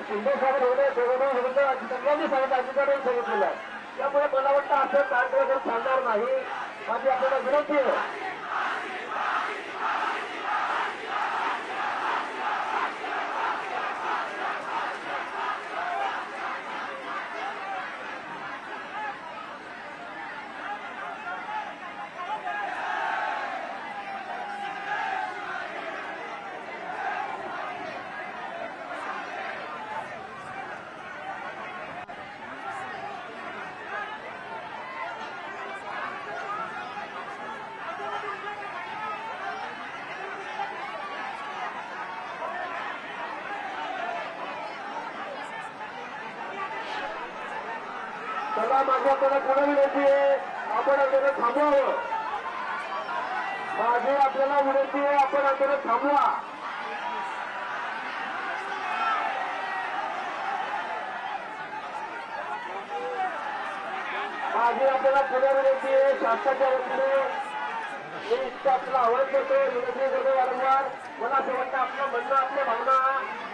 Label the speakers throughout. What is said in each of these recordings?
Speaker 1: शिंदे साहेब एवढे सगळ्यांनी सांगितलं, अधिकाऱ्यांनी सांगितलेलं आहे. त्यामुळे मला वाटतं असं कार्यक्रम चालणार नाही. माझी आपल्याला विनंती आहे. चला, माझी आपल्याला पुढे विनंती आहे, आपण आंदोलन थांबवावं. माझी आपल्याला विनंती आहे, आपण आंदोलन थांबवा. माझी आपल्याला पुढे विनंती आहे, शासनाच्या वतीने मी इतकं आपल्याला आवाहन करतो, विनंती करतो वारंवार. मला असं वाटतं आपलं म्हणणं, आपल्या भावना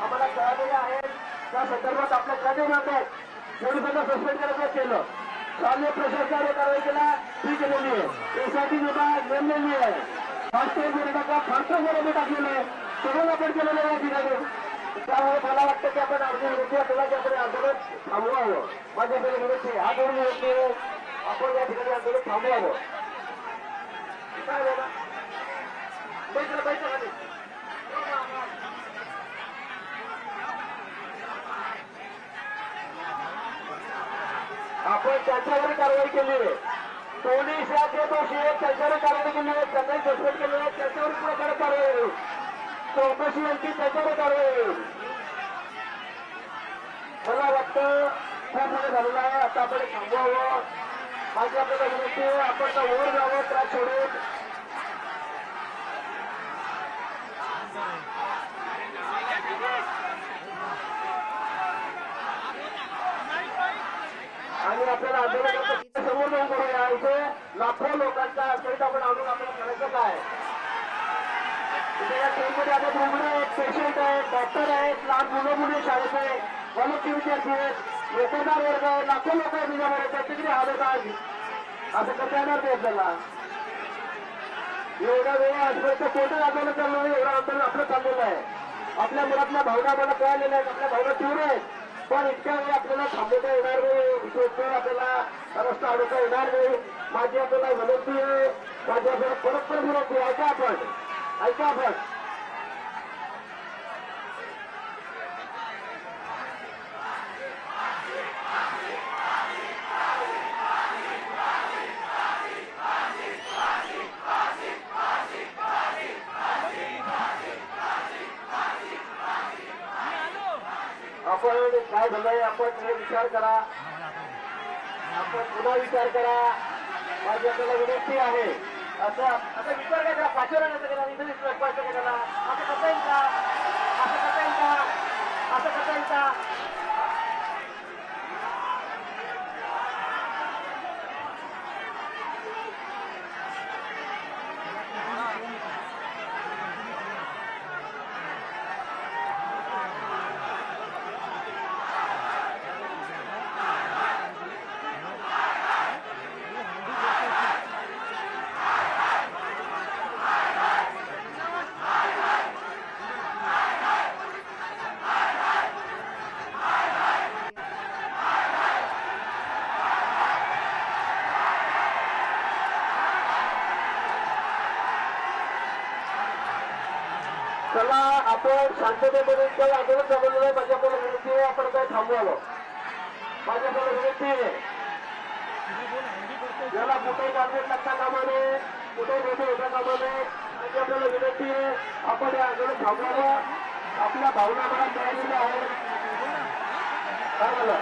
Speaker 1: आम्हाला कळालेल्या आहेत. त्या संदर्भात आपल्या कायदे मानतात. पोलिसांना सस्पेंड करायचं केलं, शालेय प्रशासनाने कारवाई केला, ती केलेली आहे. एसआयटी विभाग नेमलेली आहे. फास्टॅग टाका, फास्टॅग टाकलेलं आहे, सगळं आपण केलेलं आहे या ठिकाणी. त्यामुळे मला वाटतं की आपण अर्ज विनंती आपल्याला की आपण आंदोलन थांबवावं. माझ्या आपल्याला विनंती हा दोन विनंती आपण या ठिकाणी आंदोलन थांबवावं. काय बाबा पैसा आपण त्यांच्यावर कारवाई केली आहे. पोलीस या जे दोषी आहेत त्यांच्यावर कारवाई केली आहे, त्यांनाही सस्पेंड केले आहे, त्यांच्यावर पुढे कारवाई होईल. चौकशी यांची त्यांच्यावर कारवाई होईल. मला वाटतं खूप वेळ झालेला आहे, आता आपण थांबवावं. माझी आपल्याला विनंती आहे, आपण वर जावं ट्रॅक सोडून. आणि आपल्याला आंदोलनाच्या समोर जाऊन करूया. इथे लाखो लोकांचा सहित आपण आणून आपल्याला करायचं काय. इथे या ट्रेनमध्ये आता रुग्ण आहेत, पेशंट आहेत, डॉक्टर आहेत, लहान मुलं मुली शाळेचे कॉलेजचे विद्यार्थी आहेत, नोकरदार वर्ग आहे, लाखो लोक आहेत निजामध्ये. त्याची किती हालत आज असं करता येणार नाही आपल्याला. एवढ्या वेळ आजपर्यंत कोणतं आंदोलन चाललं नाही, एवढं आंदोलन आपलं चाललेलं आहे. आपल्या मुलातल्या भावना मला कळालेल्या आहेत, आपल्या भावना तीव्र आहेत. पण इतक्या वेळी आपल्याला थांबवता येणार नाही, आपल्याला रस्ता अडवता येणार नाही. माझी आपल्याला विनंती आहे, माझी आपल्याला परस्पर विनंती. ऐका आपण. आपण काय झालंय, आपण विचार करा, आपण पुन्हा विचार करा. माझी आपल्याला विनंती आहे, असं आता विचार काय करा, पाचव्या राहण्याचं केला, इथे विश्वास केला, असं करता येईल का, असं करता येईल का, असं करता येईल का. चला, आपण शांततेमध्ये काही आंदोलन चालवलेलं आहे. माझ्या आपल्याला विनंती आहे, आपण काय थांबवावं. माझ्या आपल्याला विनंती आहे, याला कुठे टार्गेट लागता कामा नये, कुठे मोठे होता कामा नये. माझी आपल्याला विनंती आहे, आपण हे आंदोलन थांबवावं. आपल्या भावना मला मिळालेल्या आहेत. काय झालं,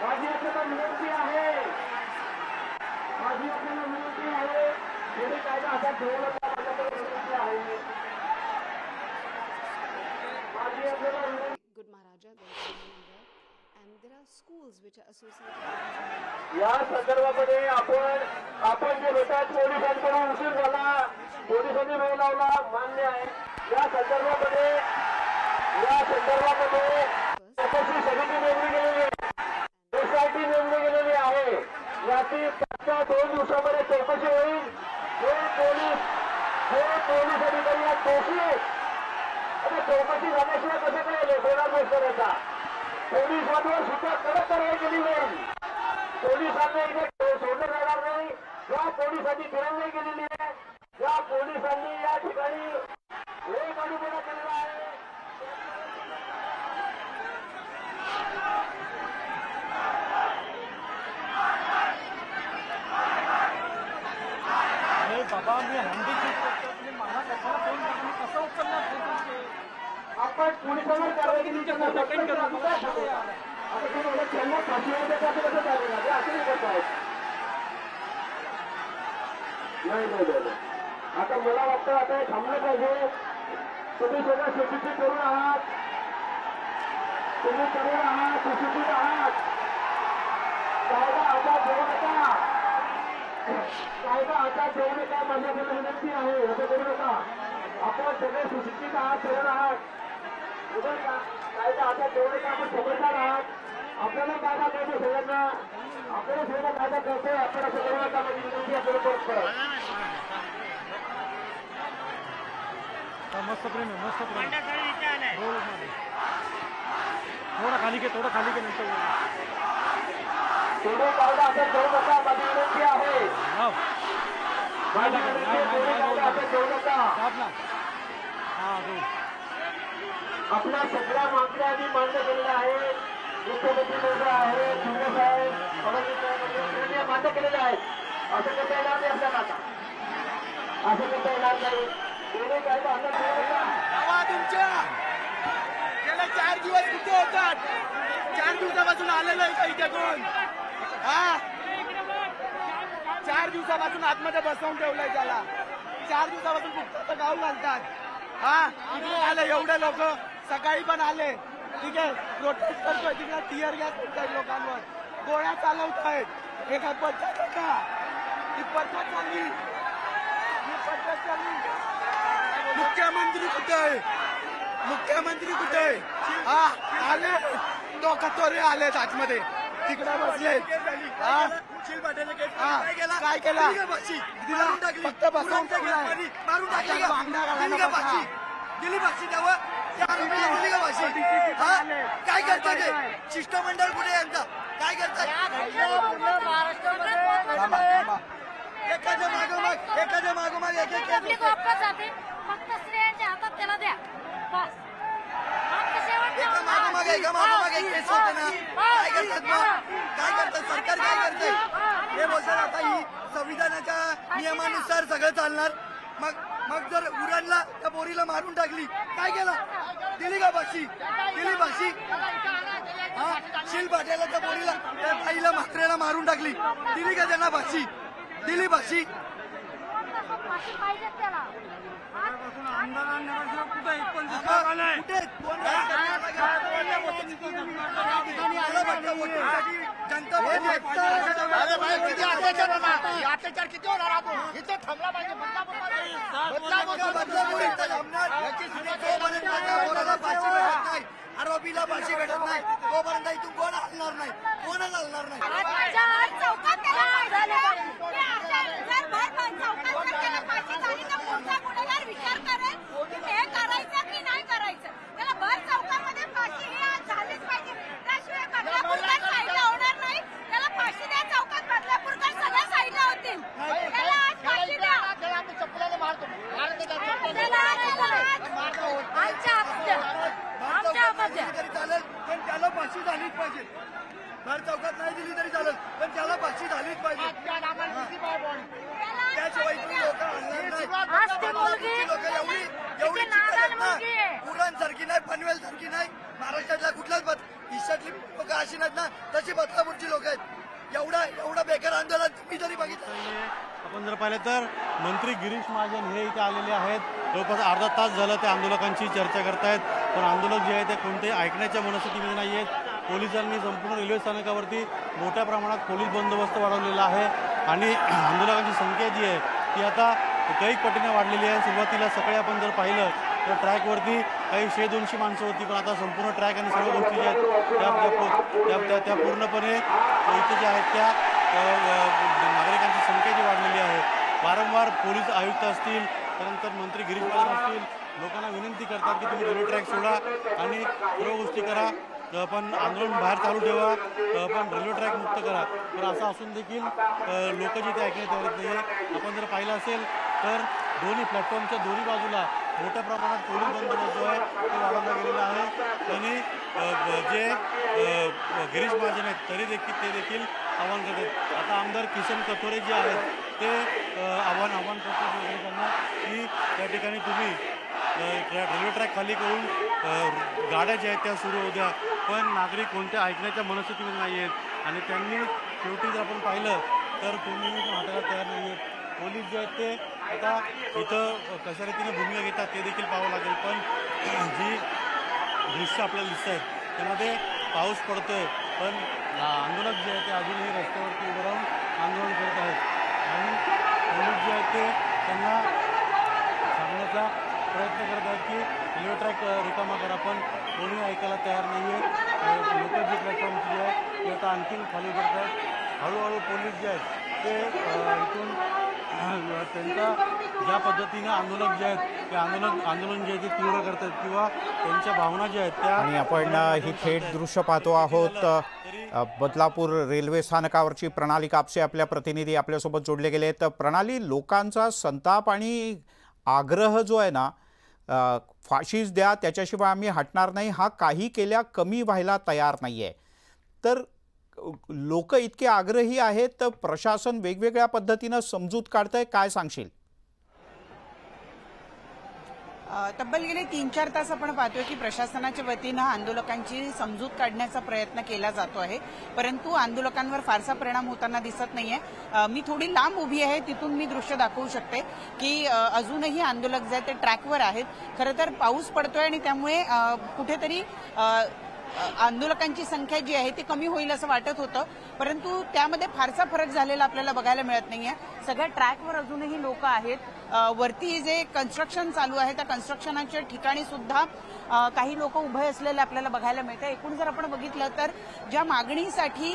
Speaker 1: माझी आपल्याला विनंती आहे, माझी आपल्याला विनंती आहे, थोडी कायदा हातात ठेवू नका. माझ्याकडे विनंती आहे, माझी आपल्याला विनंती.
Speaker 2: Good Maharaja, there's a number and there are schools which are associated with
Speaker 1: या संदर्भामध्ये आपण जे होतात पोलिसांकडून उशीर झाला, पोलिसांनी वेळ लावला, मान्य आहे. या संदर्भामध्ये चौकशी समिती नेमली गेलेली आहे, सोसायटी नेमली गेलेली आहे. याची 2 दिवसामध्ये चौकशी होईल. हे पोलीस अधिकारी या दोषी आता चौकशी झाल्याशिवाय कसं कळेल होणार गोष्ट. पोलिसांवर सुद्धा कडक कारवाई केली जाईल. पोलिसांना इथे सोडलं जाणार नाही. ज्या पोलिसांनी दिरंगाई केलेली आहे, ज्या पोलिसांनी या ठिकाणी वेळकाढूपणा केलेला आहे,
Speaker 3: बाबा मी हंडी कसं उचलणार
Speaker 1: आपण पोलिसांवर कारवाई केली. त्यांना फाशी कसं चालेल असं कसं आहे. नाही. आता मला वाटतं आता हे थांबलं पाहिजे. तुम्ही सगळं सुशिक्षित करून आहात, तुम्ही तरुण आहात, सुशिक्षित आहात. कायदा हातात ठेवू नका, कायदा हातात ठेवू नका. माझ्याकडे विनंती आहे, असं करू नका. आपण सगळे सुशिक्षित आहात, तरुण आहात. कायदा हातात ठेवू नका. आपण समजदार आहात. आपल्याला कायदा कळतो सगळ्यांना, आपल्याला सगळ्यांना कायदा कळतोय. आपण असं करू नका. माझी विनंती आपल्याला परत करा.
Speaker 3: मस्त प्रेम आहे, मस्त प्रेम. थोडं खाली घे नंतर
Speaker 1: थोडं कायदा हातात ठेवू नका. माझी विनंती आहे. आपल्या सगळ्या मागण्या आम्ही मान्य केलेल्या आहेत. मुख्यमंत्री महोदय आहेत, शिंदे साहेब, फडणवीस मान्य केलेल्या आहेत. असं करता येणार नाही आपल्याला. आता असं करता येणार नाही. दोन्ही कायदा हातात ठेवू नका.
Speaker 4: तुमच्या गेल्या 4 दिवस कुठे होतात? 4 दिवसापासून आलेलं आहे का इथे कोण? 4 दिवसापासून आतमध्ये बसवून ठेवलंय त्याला. 4 दिवसापासून कुठं गाव घालतात. इकडे आले एवढे लोक, सकाळी पण आले. ठीक आहे, प्रोटेस्ट करतोय. तिकडे टिअर गॅस आहेत लोकांवर, गोळ्या चालवत आहेत. हे काय पद्धत आहे का? ही पद्धत चालली. मुख्यमंत्री कुठे आहे? मुख्यमंत्री कुठे आहे? आले दोघे आलेत आतमध्ये, तिकडे बसले. काय केलं? फक्त बसवून
Speaker 5: मारून टाकली गेली भाषी तेव्हा काय करतात? शिष्टमंडळ कुठे यांचा काय करतात? एखाद्या मागोमाग एक एक
Speaker 6: जाते. फक्त स्त्रियांच्या हातात त्याला द्या बस.
Speaker 5: मागोमाग एक केस होते ना. काय करतात मग? काय करतात? सरकार काय करते? हे बोलतात आता ही संविधानाच्या नियमानुसार सगळं चालणार. मग जर उरणला त्या पोरीला मारून टाकली, काय केलं? दिली का फाशी? दिली फाशी? शील पाट्याला त्या पोरीला, त्या बाईला म्हात्रेला मारून टाकली, दिली का त्यांना फाशी? दिली फाशी? जनता
Speaker 4: अत्याचार किती होणार? इथे थांबला पाहिजे.
Speaker 5: आरोपीला फाशी भेटत नाही तोपर्यंत इथून कोण हलणार नाही, कोणच हलणार नाही.
Speaker 6: विचार करेल हे करायचं की नाही करायचं. त्याला भर चौकामध्ये फाशी ही झालीच पाहिजे. त्याशिवाय बदलापूरकर साईडला होणार नाही. त्याला फाशी द्या चौकात, बदलापूरकर सगळ्या साईडला होतील. त्याला आज फाशी द्या.
Speaker 4: चप्पलाने मारतो
Speaker 5: तरी चालेल, पण त्याला फाशी झालीच पाहिजे. भर चौकात नाही दिली तरी चालेल, पण त्याला फाशी झालीच पाहिजे. त्याशिवाय इथून लोक हलणार नाही. लोक एवढी चिकट ना, उरण सारखी नाही, पनवेल सारखी नाही, महाराष्ट्रातल्या कुठल्याच ईशातली लोक अशी नाहीत ना, तशी बदलापूरची लोक आहेत. एवढा बेकार आंदोलन तुम्ही जरी बघितलं.
Speaker 3: आपण जर पाहिलं तर मंत्री गिरीश महाजन हे इथे आलेले आहेत. जवळपास अर्धा तास झालं ते आंदोलकांची चर्चा करतायत, पण आंदोलक जे आहे ते कोणते ऐकण्याच्या मनस्थितीमध्ये नाही आहेत. पोलिसांनी संपूर्ण रेल्वे स्थानकावरती मोठ्या प्रमाणात पोलीस बंदोबस्त वाढवलेला आहे आणि आंदोलकांची संख्या जी आहे ती आता कैक पटीने वाढलेली आहे. सुरुवातीला सकाळी आपण जर पाहिलं तर ट्रॅकवरती काही 100-200 माणसं होती, पण आता संपूर्ण ट्रॅक आणि सर्व गोष्टी ज्या आहेत त्या पूर्णपणे इथे ज्या आहेत त्या नागरिकांची संख्या जी वाढलेली आहे. वारंवार पोलीस आयुक्त असतील, त्यानंतर मंत्री गिरीश महाजन असतील, लोकांना विनंती करतात की तुम्ही रेल्वे ट्रॅक सोडा आणि सर्व गोष्टी करा, पण आंदोलन बाहेर चालू ठेवा, पण रेल्वे ट्रॅक मुक्त करा. पण असं असून देखील लोक जे ते ऐकण्यात येत नाही आहे. आपण जर पाहिलं असेल तर दोन्ही प्लॅटफॉर्मच्या दोन्ही बाजूला मोठ्या प्रमाणात पोलीस बंदोबस्त जो आहे ते वाढवला गेलेला आहे आणि जे गिरीश महाजन आहेत ते देखील आव्हान करतात. आता आमदार किसन कथोरे जे आहेत ते आव्हान करतात नागरिकांना की त्या ठिकाणी तुम्ही रेल्वे ट्रॅक खाली करून गाड्या ज्या आहेत त्या सुरू होऊ द्या, पण नागरिक कोणत्या ऐकण्याच्या मनस्थितीमध्ये नाही आहेत आणि त्यांनी शेवटी जर आपण पाहिलं तर कोणीही हटायला तयार नाही आहेत. पोलीस जे आहेत ते आता इथं कशा रीतीने भूमिका घेतात ते देखील पाहावं लागेल. पण जी दृश्य आपल्याला दिसत आहेत त्यामध्ये पाऊस पडतोय, पण आंदोलक जे आहेत ते अजूनही रस्त्यावरती उभं राहून आंदोलन करत आहेत आणि पोलीस जे आहेत ते त्यांना सांगण्याचा प्रयत्न करत आहेत की रेल्वे ट्रॅक रिकामा करा, पण कोणी ऐकायला तयार नाही आहे. लोक जे प्लॅटफॉर्मची जे आहे ते आता आणखीन खाली करत आहेत. हळूहळू पोलीस जे आहेत ते इथून त्यांचा ज्या पद्धतीने आंदोलक जे आहेत ते आंदोलन जे आहे ते तीव्र करतात किंवा त्यांच्या भावना ज्या आहेत त्या.
Speaker 7: आणि आपण ही थेट दृश्य पाहतो आहोत बदलापूर रेल्वे स्थानकावरची. प्रणाली कापसे आपल्या प्रतिनिधी आपल्यासोबत जोडले गेले आहेत. प्रणाली, लोकांचा संताप आणि आग्रह जो आहे ना, फाशीच द्या त्याच्याशिवाय आम्ही हटणार नाही, हा काही केल्या कमी व्हायला तयार नाही आहे. तर लोक इतके आग्रही आहेत तर प्रशासन वेगवेगळ्या पद्धतीनं समजूत काढतंय, काय सांगशील?
Speaker 8: तब्बल गेले 3-4 तास आपण पाहतोय की प्रशासनाच्या वतीनं आंदोलकांची समजूत काढण्याचा प्रयत्न केला जातो आहे, परंतु आंदोलकांवर फारसा परिणाम होताना दिसत नाहीये. मी थोडी लांब उभी आहे, तिथून मी दृश्य दाखवू शकते की अजूनही आंदोलक जे आहेत ते ट्रॅकवर आहेत. खरं तर पाऊस पडतोय आणि त्यामुळे कुठेतरी आंदोलकांची संख्या जी आहे ती कमी होईल असं वाटत होतं, परंतु त्यामध्ये फारसा फरक झालेला आपल्याला बघायला मिळत नाहीये. सगळ्या ट्रॅकवर अजूनही लोक आहेत. वरती जे कन्स्ट्रक्शन चालू आहे त्या कन्स्ट्रक्शनाच्या ठिकाणी सुद्धा काही लोक उभे असलेले आपल्याला बघायला मिळतं. एकूण जर आपण बघितलं तर ज्या मागणीसाठी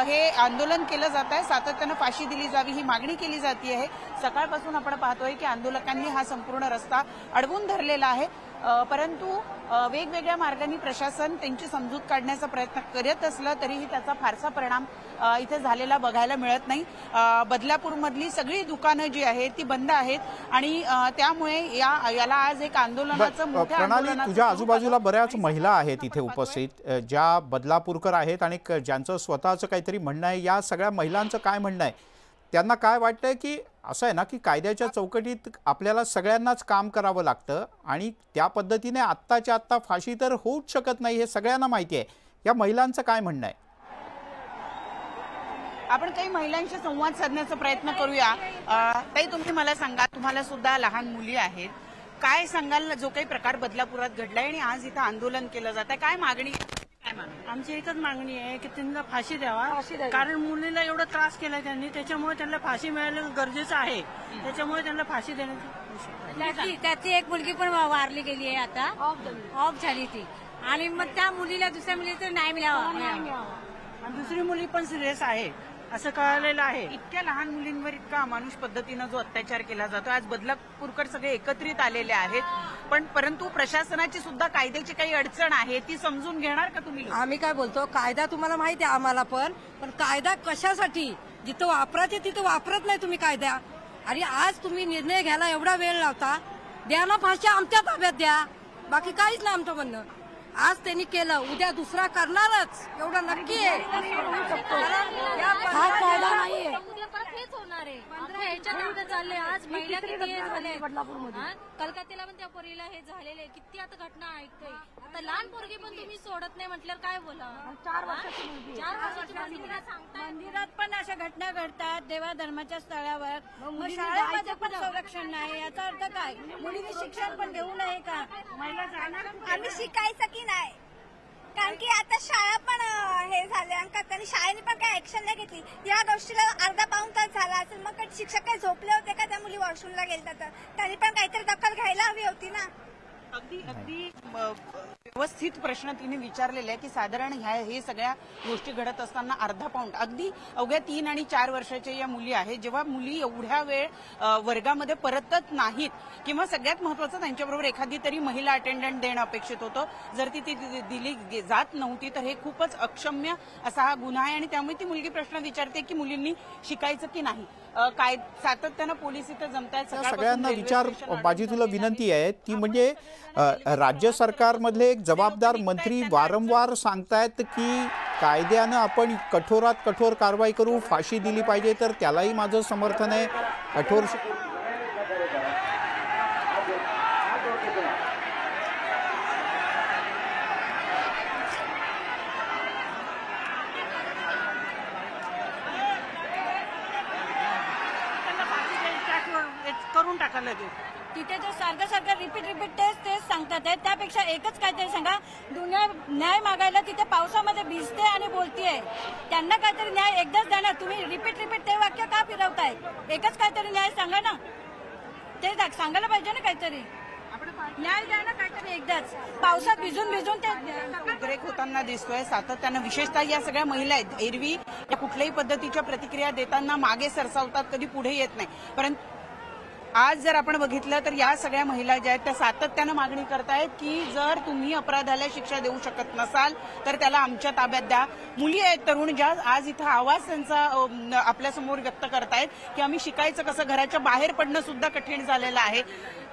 Speaker 8: हे आंदोलन केलं जात आहे, सातत्यानं फाशी दिली जावी ही मागणी केली जाते आहे. सकाळपासून आपण पाहतोय की आंदोलकांनी हा संपूर्ण रस्ता अडवून धरलेला आहे, परंतु वेगवेगळ्या मार्गांनी प्रशासन त्यांची समजूत काढण्याचा प्रयत्न करत असलं तरीही त्याचा फारसा परिणाम इथे झालेला बघायला मिळत नाही. बदलापूरमधली सगळी दुकानं जी आहेत ती बंद आहेत आणि त्यामुळे याला आज एक आंदोलनाचं मोठं.
Speaker 7: प्रणाली, तुझ्या आजूबाजूला बऱ्याच महिला आहेत इथे उपस्थित, ज्या बदलापूरकर आहेत आणि ज्यांचं स्वतःचं काहीतरी म्हणणं आहे. या सगळ्या महिलांचं काय म्हणणं आहे? त्यांना काय वाटतंय की असं आहे ना की कायद्याच्या चौकटीत आपल्याला सगळ्यांनाच काम करावं लागतं आणि त्या पद्धतीने आत्ताच्या आत्ता फाशी तर होऊच शकत नाही, हे सगळ्यांना माहिती आहे. या महिलांचं काय म्हणणं आहे?
Speaker 8: आपण काही महिलांशी संवाद साधण्याचा प्रयत्न करूया. ताई, तुम्ही मला सांगा, तुम्हाला सुद्धा लहान मुली आहेत, काय सांगाल जो काही प्रकार बदलापुरात घडलाय आणि आज इथं आंदोलन केलं जात आहे, काय मागणी?
Speaker 9: आमची एकच मागणी आहे की त्यांना फाशी द्यावा, कारण मुलीला एवढा त्रास केला त्यांनी, त्याच्यामुळे त्यांना फाशी मिळायला गरजेचं आहे, त्याच्यामुळे त्यांना फाशी देण्याची.
Speaker 10: त्याची एक मुलगी पण वारली गेली आहे, आता ऑफ झाली ती, आणि मग त्या मुलीला दुसऱ्या मुलीला तर नाही मिळावा,
Speaker 9: आणि दुसरी मुली पण सिरियस आहे असं कळलेलं आहे.
Speaker 8: इतक्या लहान मुलींवर इतका अमानुष पद्धतीनं जो अत्याचार केला जातो, आज बदलापूरकर सगळे एकत्रित आलेले आहेत, पण परंतु प्रशासनाची सुद्धा कायद्याची काही अडचण आहे, ती समजून घेणार का तुम्ही?
Speaker 11: आम्ही काय बोलतो, कायदा तुम्हाला माहिती आहे आम्हाला, पण कायदा कशासाठी? जिथं वापरायचे तिथं वापरत नाही तुम्ही कायदा. आणि आज तुम्ही निर्णय घ्यायला एवढा वेळ लावता, द्या ना फाशी, आमच्या ताब्यात द्या, बाकी काहीच नाही आमचं म्हणणं. आज त्यांनी केलं, उद्या दुसरा करणारच, एवढं नक्की आहे.
Speaker 10: हा कायदा नाहीये, उद्या परत हेच होणार आहे. ह्याच्यात चालले आज महिला किती झाले बदलापूरमध्ये, कलकत्त्याला पण त्या पोरीला हे झालेले किती आता घटना ऐकतोय. आता लहान पोरगी पण तुम्ही सोडत नाही म्हटल्यावर काय बोला. 4 वर्षाची मुलगी, 4 वर्षाची मुलगी सांगताय. मंदिरात पण अशा घटना घडतात, देवा धर्माच्या स्थळावर, शाळेमध्ये पण संरक्षण नाही. याचा अर्थ काय? मुलींनी शिक्षण पण घेऊ नये का? महिला जाणार, आम्ही शिकायचं की नाही?
Speaker 6: कारण की आता शाळा पण हे झाले आणि त्यांनी शाळेने पण काही ऍक्शन नाही घेतली. या गोष्टीला अर्धा पाऊण तास झाला असेल, मग शिक्षक काही झोपले होते का त्या मुली वॉशरूमला गेल्या तर त्यांनी पण काहीतरी दखल घ्यायला हवी होती ना.
Speaker 8: अगदी व्यवस्थित प्रश्न तिने विचारलेले आहे की साधारण हे सगळ्या गोष्टी घडत असताना अर्धा पाऊण अगदी अवघ्या 3 आणि 4 वर्षाच्या या मुली आहेत. जेव्हा मुली एवढ्या वेळ वर्गामध्ये परतत नाहीत किंवा सगळ्यात महत्वाचं त्यांच्याबरोबर एखादी तरी महिला अटेंडंट देणं अपेक्षित होतं, जर ती दिली जात नव्हती तर हे खूपच अक्षम्य असा हा गुन्हा आहे. आणि त्यामुळे ती मुलगी प्रश्न विचारते की मुलींनी शिकायचं की नाही. काय सातत्यानं पोलीस इथं जमतायत.
Speaker 7: सगळ्यांना विचार माझी तुला विनंती आहे ती म्हणजे राज्य सरकारमधले एक जबाबदार मंत्री वारंवार सांगतायत की कायद्यानं आपण कठोरात कठोर कारवाई करू, फाशी दिली पाहिजे, तर त्यालाही माझं समर्थन आहे. कठोर
Speaker 9: करून टाकायला
Speaker 11: तिथे जे सारखं रिपीट तेच सांगतात आहे. त्यापेक्षा एकच काहीतरी सांगा, दुनिया न्याय मागायला तिथे पावसामध्ये भिजते आणि बोलतीये, त्यांना काहीतरी न्याय एकदाच द्या. तुम्ही रिपीट ते वाक्य का फिरवताय? एकच काहीतरी न्याय सांगा ना, ते सांगायला पाहिजे ना काहीतरी न्याय द्या ना काहीतरी एकदाच. पावसात भिजून ते
Speaker 8: उद्रेक होताना दिसतोय सातत्यानं. विशेषतः या सगळ्या महिला आहेत, एरवी या कुठल्याही पद्धतीच्या प्रतिक्रिया देताना मागे सरसावतात, कधी पुढे येत नाही. परंतु आज जर आपण बघितलं तर या सगळ्या महिला ज्या आहेत त्या सातत्यानं मागणी करतायत की जर तुम्ही अपराधाला शिक्षा देऊ शकत नसाल तर त्याला आमच्या ताब्यात द्या. मुली आहेत तरुण ज्या आज इथं आवाज त्यांचा आपल्यासमोर व्यक्त करतायत की आम्ही शिकायचं कसं, घराच्या बाहेर पडणं सुद्धा कठीण झालेलं आहे.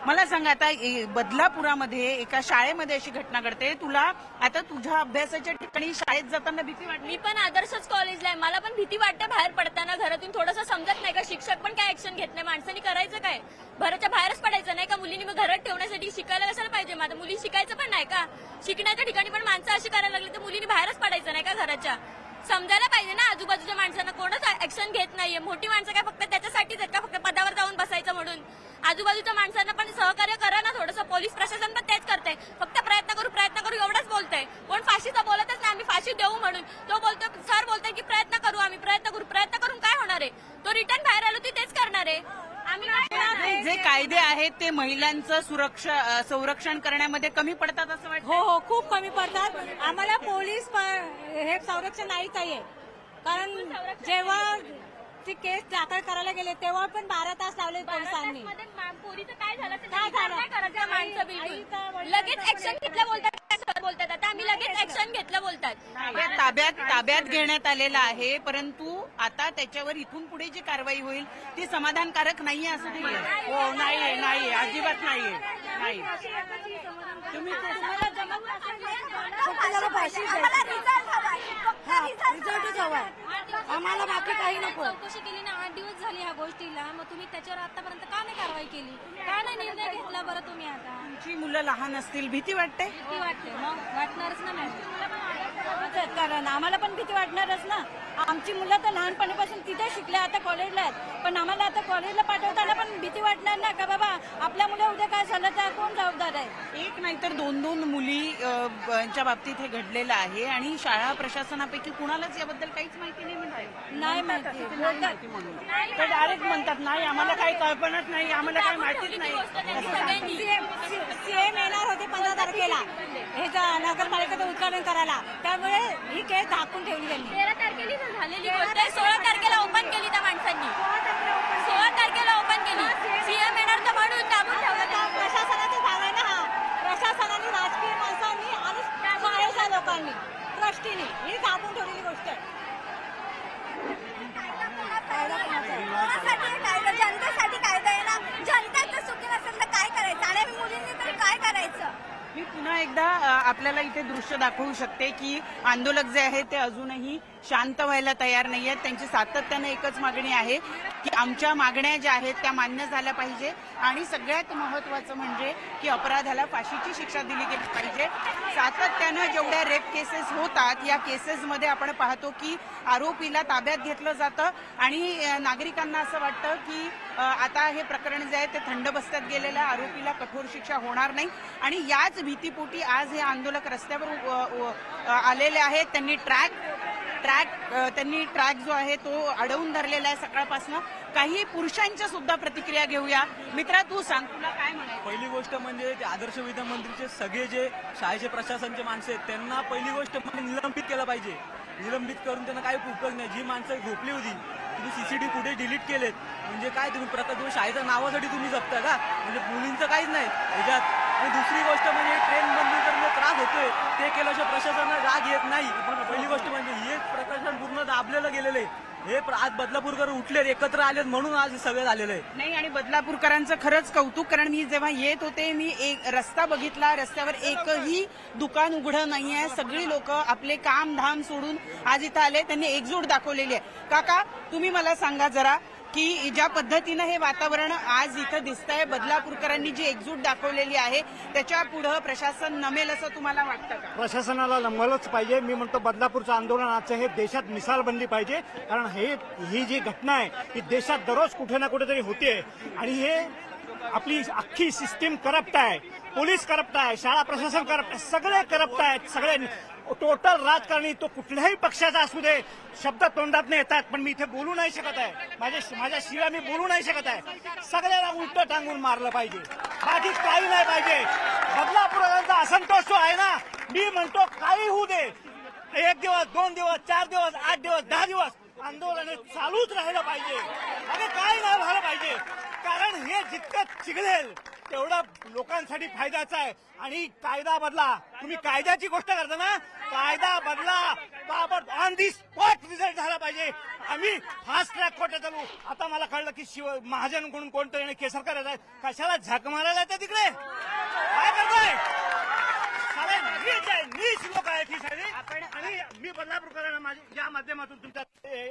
Speaker 8: मला सांगा, आता बदलापुरामध्ये एका शाळेमध्ये अशी घटना घडते, तुला आता तुझ्या अभ्यासाच्या ठिकाणी शाळेत जाताना भीती वाटली?
Speaker 10: मी पण आदर्शच कॉलेजला आहे, मला पण भीती वाटते बाहेर पडताना. घरातून थोडंसं समजत नाही का, शिक्षक पण काय ऍक्शन घेत नाही. माणसांनी करायचं काय, घराच्या बाहेरच पडायचं नाही का? मुलींनी मग घरात ठेवण्यासाठी शिकायला कशाला पाहिजे? माझ्या मुली शिकायचं पण नाही का? शिकण्याच्या ठिकाणी पण माणसं अशी करायला लागली तर मुलींनी बाहेरच पडायचं नाही का घराच्या? समजायला पाहिजे ना, आजूबाजूच्या माणसांना कोणच ऍक्शन घेत नाहीये. मोठी माणसं काय फक्त त्याच्यासाठीच आहेत का, फक्त पदावर जाऊन बसायचं म्हणून? आजूबाजूच्या माणसांना पण सहकार्य करा ना थोडंसं. पोलीस प्रशासन पण तेच करतंय, फक्त प्रयत्न करू एवढंच बोलतंय. कोण फाशीचा बोलतच नाही, आम्ही फाशी देऊ म्हणून. तो बोलतो, सर बोलतोय की प्रयत्न करू, आम्ही प्रयत्न करून काय होणार आहे? तो रिटर्न बाहेर आलो ती तेच करणार आहे. आम्ही
Speaker 8: जे कायदे आहेत ते महिलांचं संरक्षण करण्यामध्ये कमी पडतात असं वाटतं?
Speaker 11: हो, खूप कमी पडतात. आम्हाला पोलीस हे संरक्षण नाहीच आहे. कारण जेव्हा ती केस दाखल करायला गेले तेव्हा पण 12 तास लावले पोलिसांनी.
Speaker 10: पोरीचं काय झालं माणसं बिलकुल लगेच ऍक्शन घेतलं बोलतात. आता आम्ही लगेच ऍक्शन घेतलं बोलतात.
Speaker 8: ताब्यात घेण्यात आलेला आहे, परंतु आता त्याच्यावर इथून पुढे जी कारवाई होईल ती समाधानकारक नाहीये असं ते.
Speaker 9: हो, नाही, अजिबात नाहीये. नाही,
Speaker 11: तुम्ही
Speaker 6: रिझल्टच हवाय
Speaker 11: आम्हाला, बाकी काही नको.
Speaker 10: चौकशी केली ना 8 दिवस झाली ह्या गोष्टीला, मग तुम्ही त्याच्यावर आतापर्यंत का नाही कारवाई केली? का नाही निर्णय घेतला बरं तुम्ही? आता
Speaker 8: तुमची मुलं लहान असतील, भीती वाटते?
Speaker 10: भीती वाटते, मग वाटणारच ना मॅम.
Speaker 11: कारण आम्हाला पण भीती वाटणारच ना. आमची मुलं तर लहानपणीपासून तिथे शिकल्या, आता कॉलेजला आहेत, पण आम्हाला आता कॉलेजला पाठवताना पण भीती वाटणार ना का बाबा आपल्या मुलं उद्या काय झालं तर कोण जबाबदार आहे?
Speaker 8: एक नाही तर 2 मुलीच्या बाबतीत हे घडलेलं आहे आणि शाळा प्रशासनापैकी कुणालाच याबद्दल काहीच माहिती नाही म्हणताय?
Speaker 11: नाही माहिती
Speaker 9: म्हणून ते डायरेक्ट म्हणतात नाही आम्हाला काही कल्पनाच नाही, आम्हाला काही माहितीच नाही.
Speaker 11: सीएम येणार होते 15 तारखेला हे नगरपालिकेचं उद्घाटन करायला, त्यामुळे ही केस झाकून ठेवली त्यांनी.
Speaker 10: 13 तारखेला झालेली गोष्ट आहे, 16 तारखेला ओपन केली त्या माणसांनी. 16 तारखेला ओपन केली. सीएम येणार तर म्हणून दाबून ठेवलं.
Speaker 11: प्रशासनाचं भाग आहे ना हा. प्रशासनाने, राजकीय माणसांनी आणि शाळेच्या लोकांनी, ट्रस्टीने ही दाबून ठेवलेली गोष्ट आहे.
Speaker 6: जनतेसाठी कायदा आहे ना. जनता जर सुखी नसेल तर काय करायचं, आणि आम्ही मुलींनी तर काय करायचं?
Speaker 8: मी पुन्हा एकदा आपल्याला इथे दृश्य दाखवू शकते की आंदोलक जे आहेत ते अजूनही शांत व्हायला तयार नाहीयेत. त्यांची सातत्याने एकच मागणी आहे की आमच्या मागण्या ज्या आहेत त्या मान्य झाल्या पाहिजे आणि सगळ्यात महत्त्वाचं म्हणजे की अपराधाला फाशीची शिक्षा दिली गेली पाहिजे. सातत्यानं जेवढ्या रेप केसेस होतात या केसेसमध्ये आपण पाहतो की आरोपीला ताब्यात घेतलं जातं आणि नागरिकांना असं वाटतं की आता हे प्रकरण जे आहे ते थंड बस्त्यात गेलेलं आहे, आरोपीला कठोर शिक्षा होणार नाही आणि याच भीतीपोटी आज हे आंदोलक रस्त्यावर आलेले आहेत. त्यांनी ट्रॅक जो आहे तो अडवून धरलेला आहे सकाळपासून. काही पुरुषांच्या सुद्धा प्रतिक्रिया घेऊया. मित्रा, तू सांग, तुला काय म्हणायचं?
Speaker 12: पहिली गोष्ट म्हणजे ते आदर्श विद्यामंत्रीचे सगळे जे शाळेचे प्रशासनचे माणसं आहेत त्यांना पहिली गोष्ट म्हणजे निलंबित केलं पाहिजे. निलंबित करून त्यांना काही उपयोग नाही. जी माणसं झोपली होती तुम्ही सीसीटीव्ही फुटेज डिलीट केलेत म्हणजे काय तुम्ही तुम्ही शाळेच्या नावासाठी तुम्ही जपता का? म्हणजे मुलींचं काहीच नाही ह्याच्यात. आणि दुसरी गोष्ट म्हणजे ट्रेन बंदी करून त्रास होतोय ते केल्याशिवाय प्रशासनाला राग येत नाही. पहिली गोष्ट म्हणजे हे प्रशासन पूर्ण दाबलेलं गेलेलं आहे. हे आज बदलापूरकर उठलेत, एकत्र आलेत म्हणून आज सगळं झालेलं आहे.
Speaker 8: नाही, आणि बदलापूरकरांचं खरंच कौतुक, कारण मी जेव्हा येत होते मी एक रस्ता बघितला, रस्त्यावर एकही दुकान उघडं नाहीये. सगळी लोक आपले काम धाम सोडून आज इथं आले, त्यांनी एकजूट दाखवलेली आहे. काका, तुम्ही मला सांगा जरा की ज्या पद्धतीनं हे वातावरण आज इथं दिसतंय, बदलापूरकरांनी जी एकजूट दाखवलेली आहे त्याच्या पुढे प्रशासन नमेल असं तुम्हाला वाटतं का?
Speaker 13: प्रशासनाला नमलच पाहिजे. मी म्हणतो बदलापूरचं आंदोलन आजचं हे देशात मिसाल बनली पाहिजे, कारण ही जी घटना आहे ही देशात दररोज कुठे ना कुठेतरी होते आणि हे आपली अख्खी सिस्टीम करप्ट आहे. पोलीस करप्ट आहे, शाळा प्रशासन करप्ट आहे, सगळे करप्ट आहेत. सगळे टोटल राजकारणी, तो कुठल्याही पक्षाचा असू दे, शब्द तोंडात नाही येतात पण मी इथे बोलू नाही शकत आहे. माझ्या शिला मी बोलू नाही शकत आहे. सगळ्याला उलटं टांगून मारलं पाहिजे, बाकी काही नाही पाहिजे. बदलापूरचा असंतोष जो आहे ना, मी म्हणतो काही होऊ दे, 1 दिवस 2 दिवस 4 दिवस 8 दिवस 10 दिवस आंदोलन चालूच राहिलं पाहिजे. अरे काय नाही झालं पाहिजे, कारण हे जितकं चिघळेल तेवढा लोकांसाठी फायद्याचं आहे. आणि कायदा बदला, तुम्ही कायद्याची गोष्ट करता ना, कायदा बदला, ऑन दी स्पॉट रिझल्ट झाला पाहिजे. आम्ही फास्ट ट्रॅक कोर्टात चालू. आता मला कळलं की महाजनकडून कोणतरी केसर करायचं आहे. कशाला झक मारायला येते तिकडे, काय करताय? नीच लोक आहेत ही सगळी. आणि मी बदलापूरकरांना या माध्यमातून तुमच्या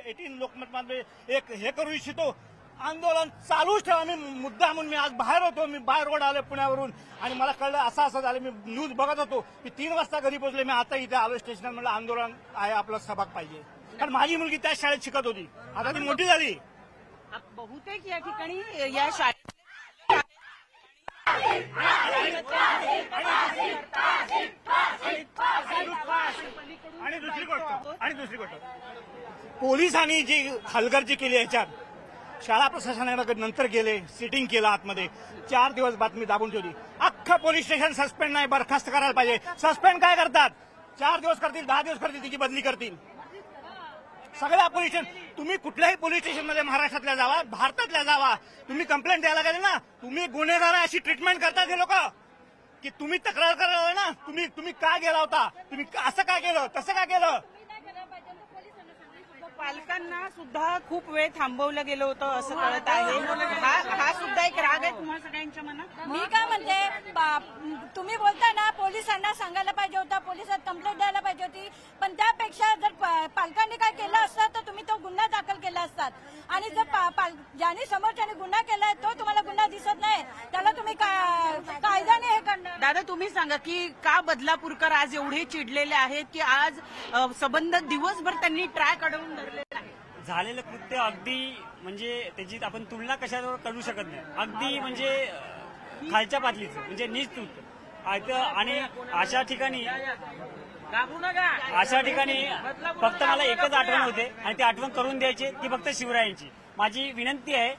Speaker 13: 18 लोकमत मध्ये एक हे करू इच्छितो, आंदोलन चालूच ठेवा. मी मुद्दा म्हणून मी आज बाहेर होतो, मी बाहेर रोड आले पुण्यावरून आणि मला कळलं असं झालं. मी न्यूज बघत होतो, मी 3 वाजता घरी पोहोचले. मी आता इथे आलो स्टेशनवर, म्हणलं आंदोलन आहे, आपलं सहभाग पाहिजे. कारण माझी मुलगी त्या शाळेत शिकत होती, आता ती मोठी झाली.
Speaker 8: बहुतेक या ठिकाणी या शाळेत
Speaker 13: आणि दुसरी गोष्ट पोलिसांनी जी हलगर्जी केली याच्यात, शाळा प्रशासनाकडे नंतर गेले, सिटिंग केलं आतमध्ये, 4 दिवस बातमी दाबून ठेवली. अख्खं पोलीस स्टेशन सस्पेंड नाही, बरखास्त करायला पाहिजे. सस्पेंड काय करतात? 4 दिवस करतील, 10 दिवस करतील, तिची बदली करतील. सगळ्या पोलीस स्टेशन, तुम्ही कुठल्याही पोलीस स्टेशनमध्ये महाराष्ट्रातल्या जावा, भारतातल्या जावा, तुम्ही कंप्लेंट द्यायला गेले ना, तुम्ही गुन्हेगार अशी ट्रीटमेंट करतात हे लोक की तुम्ही तक्रार करायला ना, तुम्ही काय गेला होता, तुम्ही असं काय केलं, तसं काय केलं.
Speaker 8: पालकांना सुद्धा खूप वेळ थांबवलं गेलं होतं असं कळत आहे. हा सुद्धा एक राग आहे तुम्हाला सगळ्यांच्या मनात.
Speaker 6: मी काय म्हणते, तुम्ही बोलता ना पोलिसांना सांगायला पाहिजे होता, पोलिसात कंप्लेंट द्यायला पाहिजे होती, पण त्यापेक्षा जर पालकांनी काय केलं असतं तर तुम्ही तो गुन्हा दाखल केला असतात. आणि जर ज्याने समोरच्याने गुन्हा केलाय तो तुम्हाला गुन्हा दिसत नाही, त्याला तुम्ही कायद्याने हे करणार.
Speaker 8: दादा, तुम्ही सांगा की का बदलापूरकर आज एवढे चिडलेले आहेत की आज संबंध दिवसभर त्यांनी ट्रॅक अडवून धरलेला आहे.
Speaker 14: झालेलं कृत्य अगदी म्हणजे त्याची आपण तुलना कशावर करू शकत नाही. अगदी म्हणजे खालच्या पातळीचं, म्हणजे नीच तूत. आणि अशा ठिकाणी फक्त मला एकच आठवण होते आणि ती आठवण करून द्यायची, ती फक्त शिवरायांची. माझी विनंती आहे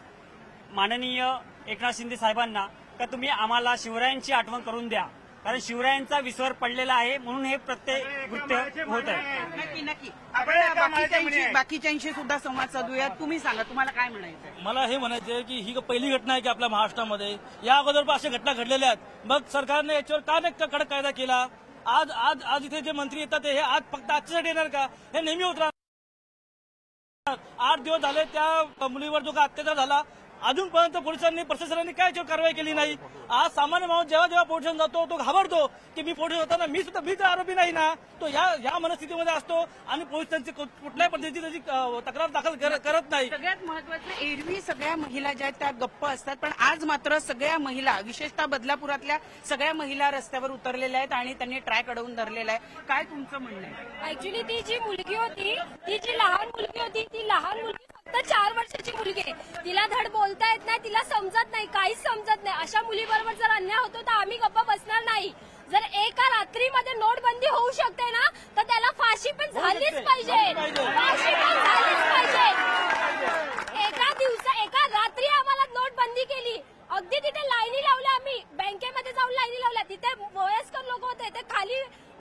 Speaker 14: माननीय एकनाथ शिंदे साहेबांना का तुम्ही आम्हाला शिवरायांची आठवण करून द्या, कारण शिवरायांचा विसर पडलेला आहे म्हणून हे प्रत्येक कृत्य होत आहे.
Speaker 8: नक्की आपण बाकीच्यांशी सुद्धा संवाद साधूया. तुम्ही सांगा, तुम्हाला काय म्हणायचं?
Speaker 15: मला हे म्हणायचं आहे की ही पहिली घटना आहे की आपल्या महाराष्ट्रामध्ये या अगोदर पण अशा घटना घडलेल्या आहेत. मग सरकारने याच्यावर का नाही कडक कायदा केला? आज इथे जे मंत्री येतात हे आज फक्त आजच्यासाठी येणार का? हे नेहमी होत राहणार. 8 दिवस झाले त्या मुलीवर जो का अत्याचार झाला अजूनपर्यंत पोलिसांनी प्रशासनाने काय याच्यावर कारवाई केली नाही. आज सामान्य माणूस जेव्हा जेव्हा पोलीस स्टेशन जातो तो घाबरतो की मी पोलीस होताना मी तर आरोपी नाही ना. तो या मनस्थितीमध्ये असतो आणि पोलिसांची कुठल्याही पद्धतीची त्याची तक्रार दाखल करत नाही.
Speaker 8: सगळ्यात महत्वाचं एरवी सगळ्या महिला ज्या आहेत त्या गप्प असतात, पण आज मात्र सगळ्या महिला, विशेषतः बदलापुरातल्या सगळ्या महिला रस्त्यावर उतरलेल्या आहेत आणि त्यांनी ट्रॅक अडवून धरलेला आहे. काय तुमचं म्हणणं आहे?
Speaker 10: ऍक्च्युली ती जी मुलगी होती, ती जी लहान मुलगी होती, ती लहान मुलगी फक्त 4 वर्षाची मुलगी आहे. तिला धड बोलता येत नाही, तिला समजत नाही, काहीच समजत नाही. अशा मुलीबरोबर जर अन्याय होतो तर आम्ही गप्प बसणार नाही. जर एका रात्रीमध्ये नोटबंदी होऊ शकते ना, तर त्याला फाशी पण झालीच पाहिजे. फाशी पण झालीच पाहिजे. एका रात्री आम्हाला नोटबंदी केली. अगदी तिथे लाईनी लावल्या, आम्ही बँकेमध्ये जाऊन लाईनी लावल्या. तिथे वयस्कर लोक होते, ते खाली